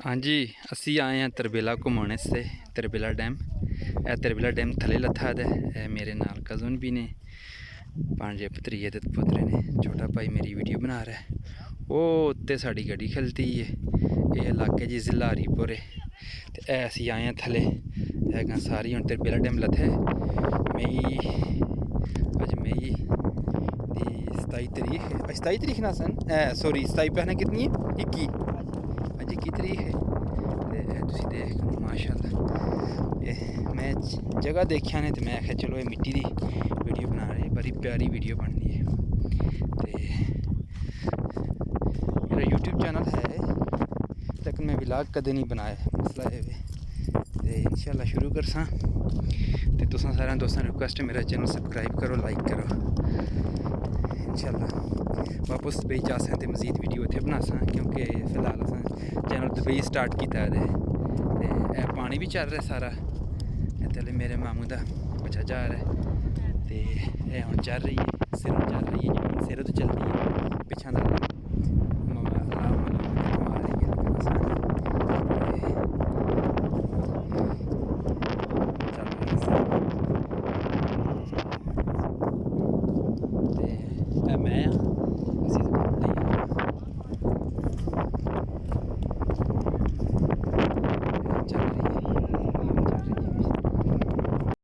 हाँ जी, असी आए हैं तरबेला घूमने से तरबेला डैम। तरबेला डैम थले लथा है। मेरे नाल कज़न भी ने, भांजे भतरीए ते पुत्रे ने। छोटा भाई मेरी वीडियो बना रहा है। वो उत्ते साड़ी गड्डी खलती है। ये इलाके जी जिलारीपुर है। असी आए हैं थले है सारी हूँ तरबेला डैम लथे मई अज मई दी 27 तरीक 27 तरीक ना सन सॉरी 27 पहले कितनी है 21 अज 21 तरीक है। तुसी देख माशाअल्लाह मैं जगह देखिया ने तो मैं आख्या चलो ये मिट्टी की वीडियो बना रही बड़ी प्यारी वीडियो बननी है। तो मेरा यूट्यूब चैनल है लेकिन मैं व्लॉग कदे नहीं बनाया, मसला है तो इंशाल्लाह शुरू करसा। तो तुसां सारे दोस्तों रिक्वेस्ट है मेरा चैनल सबसक्राइब करो, लाइक करो। इंशाल्लाह वापस दुबई जा सकते मजीद वीडियो इतने बना सा क्योंकि फिलहाल अस चैनल दुबई स्टार्ट किया है। पानी भी चल रहा सारा इतने मेरे मामू का बच्चा जा रहा है तो हम चल रही है सिरों चल रही है जी सिरों तो चलती है पिछा